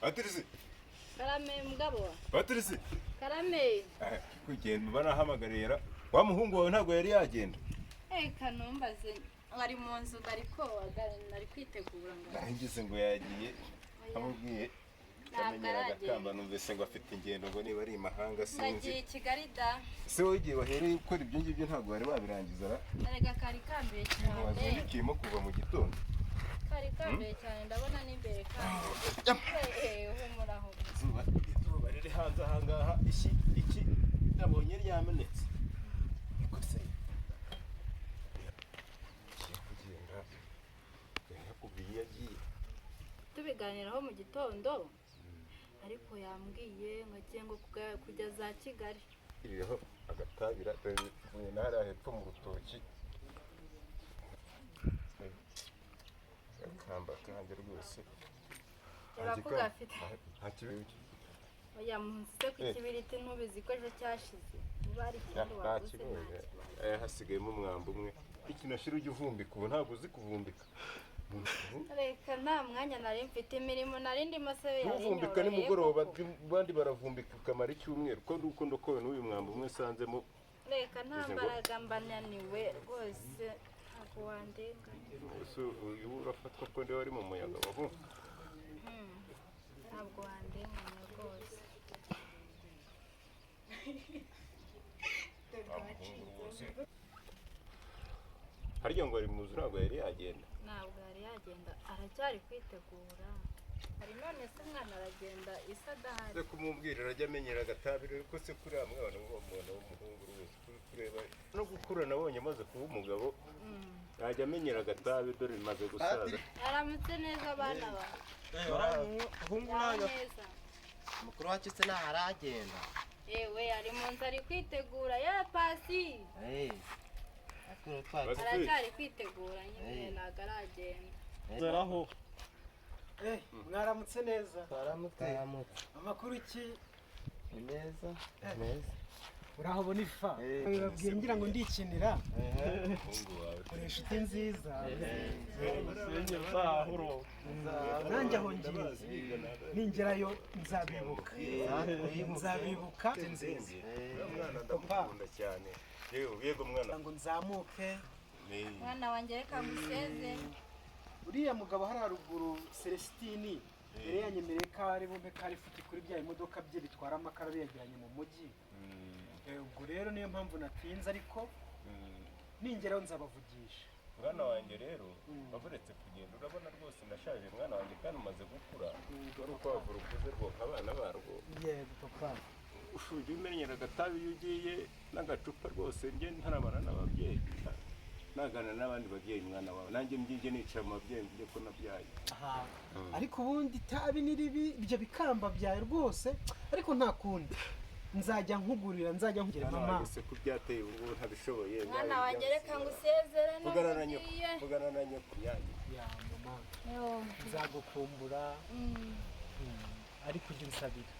Patrice. Karame mugabo. Patrice. Karame. Kugenda banahamagarira. Wa muhungu wawe ntago yari yagenda. Kanumbaze ari mu nzu ariko nari kwitegura ngo. Nahingize ngo yagiye. Amubwiye. Amenyera agakamba numvise ngo afite ingendo ngo niba ari imahanga sinzi. Nagiye Kigali da. Se wogiye wahereye gukora ibyo ngibyo ntago bari babirangiza ra. Arega kari kambiye cyane. Wazindikiyemo kuva mu gitondo. Kari kambiye cyane ndabona n'imbere kandi. Humuraho. Izuba riri hanze ahangaha iki nabonye ryamenetse. Niko se. Kugenda. Yakubiye agiye. Tubiganiraho mu gitondo. Ariko yambwiye ngagiye ngo kujya za Kigali. Iriho agatabira twe nara hepfo mu rutoki. Kamba kanje rwose. Yabakuga afite. Hakibiki. Oya munsi ku kibiriti ntubizi ko ejo cyashize. Bari cyane wavuze. Hasigayemo umwambo umwe. Ikinashira ujye uvumbika ubu ntabwo uzi kuvumbika. Reka nta mwanya nari mfite imirimo nari ndimo se yari. Uvumbika ni mugoroba bandi baravumbika ukamara icyumweru ko nduko ndokowe n'uyu mwambo umwe sanzemo. Reka nta mbaraga mbananiwe rwose ntabwo wandenga. Uyu urafatwa ko ndi wari mu muyaga baho. Ntabwo wandenga rwose. Harya ngo ari muzu ntabwo yari yagenda. Ntabwo yari yagenda aracyari kwitegura. Hari none se mwana aragenda isadahari. Se kumubwira arajya amenyera agatabire ko se kuri amwe abantu ngo umuntu w'umuhungu rwose kureba no gukura nabonye maze kuba umugabo. Yajya amenyera agatabi dore bimaze gusaza. Aramutse neza abana ba. Hungu nayo. Mukuru wacu se naharagenda. Yewe ari mu nzu ari kwitegura ya pasi. Aracyari kwitegura nyine ntabwo aragenda. Zaraho. Mwaramutse neza. Twaramutse. Amakuru iki? Neza. Neza. Uraho Bonifa. Babwiye ngira ngo ndikinira. Umuhungu wawe. Uri inshuti nziza. Senye zahuro. Nanjye aho ngiye. Ningerayo nzabibuka. Nzabibuka. Nzinzi. Mwana ndakunda cyane. Yego mwana. Ngo nzamuke. Mwana wanjye reka museze. Uriya mugabo hari haruguru Celestini yari yanyemereye ko ari bumbe kari futi kuri bya imodoka bye bitwara amakara biyajyanye mu mujyi. Ubwo rero niyo mpamvu natinze ariko ningeraho nzabavugisha. Mwana wanjye rero baburetse kugenda urabona rwose ndashaje mwana wanjye kandi umaze gukura. Urukwavu rukuze rwoka abana barwo. Yego papa. Ushuje umenyera agatabi iyo ugiye n'agacupa rwose njye ntarabana n'ababyeyi. Nagana n'abandi babyeyi mwana wawe nanjye mbyinge nicara mu babyeyi mvuge ko nabyaye. Ariko ubundi itabi ni ribi ibyo bikamba byawe rwose ariko nta kundi nzajya nkugurira nzajya nkugera mama ese ko byateye ubu ntabishoboye mwana wanjye reka ngusezere vugana na nyoko yanjye ya mama nzagukumbura ariko ujye unsabira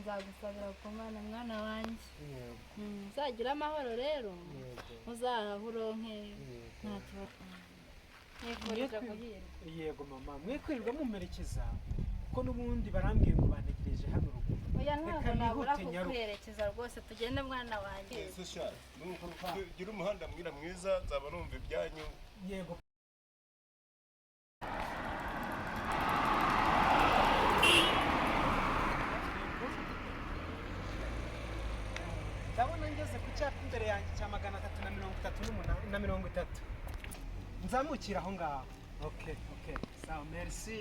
nzagusabira ku mwana wanjye nzagira amahoro rero uzahahuronke nta kibazo nifurije kuhirwa. Yego mama mwekwirirwa mumerekeza ko n'ubundi barambwiye ngo bantegereje hano ruguru. Oya ntabwo nabura kukuherekeza rwose tugende mwana wanjye. Gira umuhanda mwiza nzaba numva ibyanyu. Yego ndabona ngeze ku cyapa imbere yanjye cya 330. Nzamukira aho ngaho. Okay. Sawa, merci.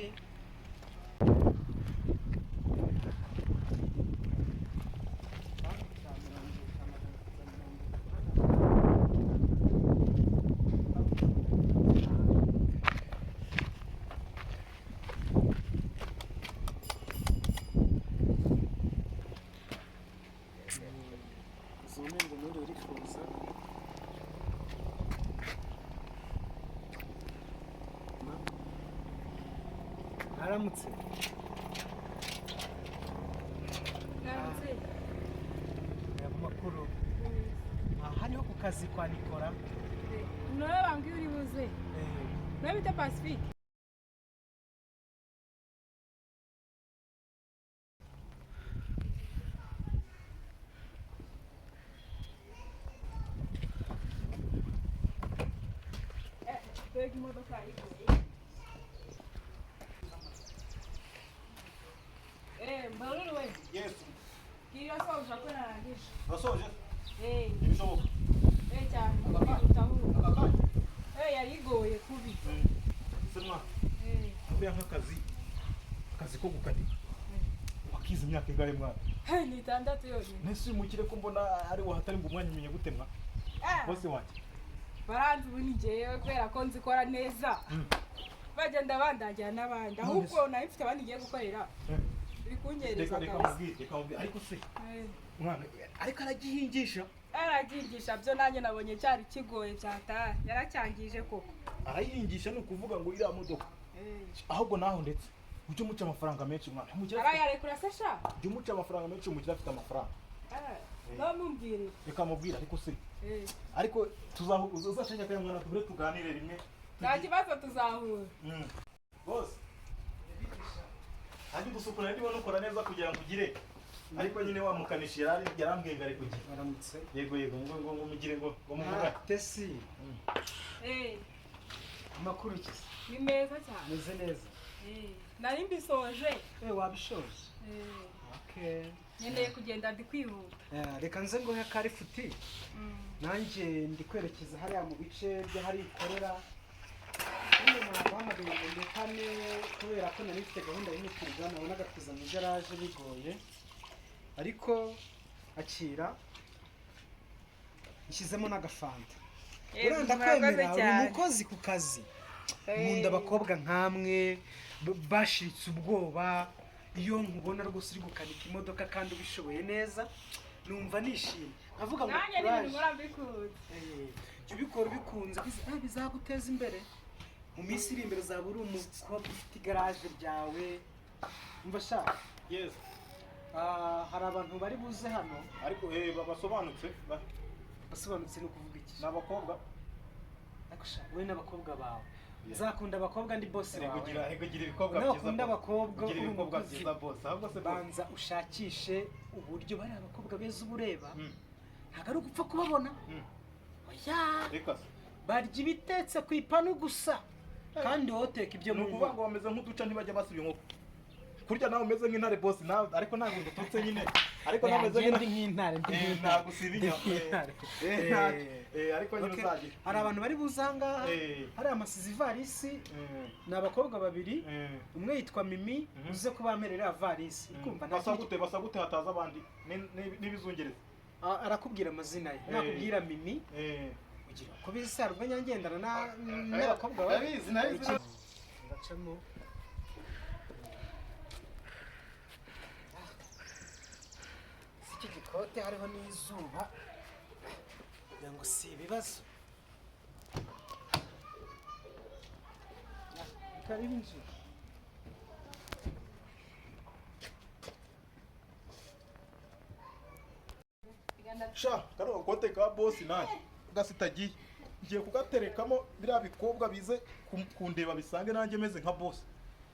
Aramutse. Makuru. Hano ku kazi kwa Nikora. Nawe bambwiye uri buze. Nawe bita Pacifique. Mbega imodoka igoye. Mbaruru we. Yes. Kiriya soje ko narangije. Wasoje? Ibishoboka. Cyane. Utahu. Yari igoye kubi. Sema. Buriya nk'akazi ko gukanika. Wakize imyaka ingahe mwana? Ni 6 yonyine. Nese umukire ko mbona ari wahatari ngo umwanya umenye gute mwa? Bose wanjye. Baranzi ubu ni njyewe kubera ko nzikora neza. Bagenda bandagira n'abandi. Ahubwo nayo mfite abandi ngiye gukorera. Uri kunyereza akazi. Reka ariko se. Mwana ariko aragihingisha. Aragihingisha byo nanjye nabonye cyari kigoye byataye. Yaracyangije koko. Arayihingisha ni ukuvuga ngo iriya modoka. Ahubwo naho ndetse ujye umuca amafaranga menshi mwana. Arayarekura se sha? Ujye umuca amafaranga menshi umukire afite amafaranga. Namubwire. Reka mubwira ariko se. Ariko uzashanya kaya mwana tubure tuganire rimwe. Nta kibazo tuzahura. Boss. Handi gusukura ndi wono ukora neza kugira ngo ugire. Ariko nyine wa mukanishi yarambwiye ngare kugira. Baramutse. Yego ngo mugire ngo muvuga. Tesi. Amakuru ki? Ni meza cyane. Meze neza. Nari mbisoje. Wabishoje. Okay. Nkeneye kugenda ndi kwihuta. Reka nze ngo yakari futi. Nanjye ndi kwerekeza hariya mu bice byo hari ikorera. None mwabahamagaye ngo ndekane kubera ko nari mfite gahunda y'imikirwa nabonaga kuza mu garage bigoye. Ariko akira nshyizemo n'agafanta. Uranda kwemera uri umukozi ku kazi. Nkunda abakobwa nkamwe bashiritse ubwoba. Iyo nkubona rwose uri gukanika imodoka kandi ubishoboye neza numva nishimye. Avuga ngo nanjye n'ibintu nkora mbikuze. Cyo bikora bikunze bizaguteza imbere. Mu minsi iri imbere uzaba uri umukobwa ufite garage ryawe. Umva sha. Yes. Hari abantu bari buze hano Ariko basobanutse. Basobanutse no kuvuga iki? N'abakobwa. Ariko sha we n'abakobwa bawe. Nzakunda abakobwa ndi boss wawe. Ego gira ibikobwa byiza. Nakunda abakobwa uri umukobwa byiza boss. Ahubwo se banza ushakishe uburyo bari abakobwa beza ubureba. Ntago ari gupfa kubabona. Oya. Reka Barya ibitetse ku ipanu gusa. Kandi woteka ibyo mu ngo bameze nk'uduca ntibajya basubiye nkoko. Kurya nawe umeze nk'intare boss nawe ariko ntabwo ndutse nyine. Ariko nameze nk'intare ntabwo usibinya. Ariko nyine uzagira. Hari abantu bari buzanga. Hari amasizi varisi. Ni abakobwa babiri. Umwe yitwa Mimi uze kubamerera varisi. Ukumva basa gute hataza abandi n'ibizungereza. Arakubwira amazina ye. Nakubwira Mimi. Ugira ko bizarwa nyangendana n'abakobwa babizi nabizi. Ndacamo. Iki gikote hariho n'izuba. Ngo si ibibazo. Karibu nje. Sha, karo kote ka boss naye. Gasitagiye. Ngiye kugaterekamo biriya bikobwa bize kundeba bisange nanjye meze nka boss.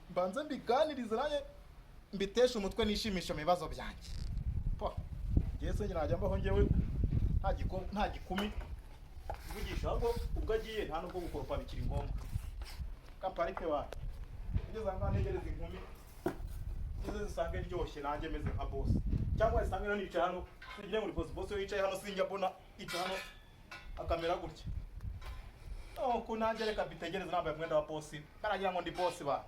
Mbanze mbiganirize nanjye mbitesha umutwe nishimisha ibibazo byanjye. Po. Yese nyirajya mbaho ngewe nta gikumi. Vugisha ahubwo ubwo agiye nta nubwo gukoropa bikiri ngombwa. Kaparike wa. Ngeze ngane ntegereza inkumi. Ngeze zisange ryoshye nanjye meze nka boss. Cyangwa isange no nicaye hano sigire muri boss yicaye hano sinjya mbona ica hano akamera gutya. Ko nanjye reka bitegereza nambaye mwenda wa boss. Karagira ngo ndi boss ba.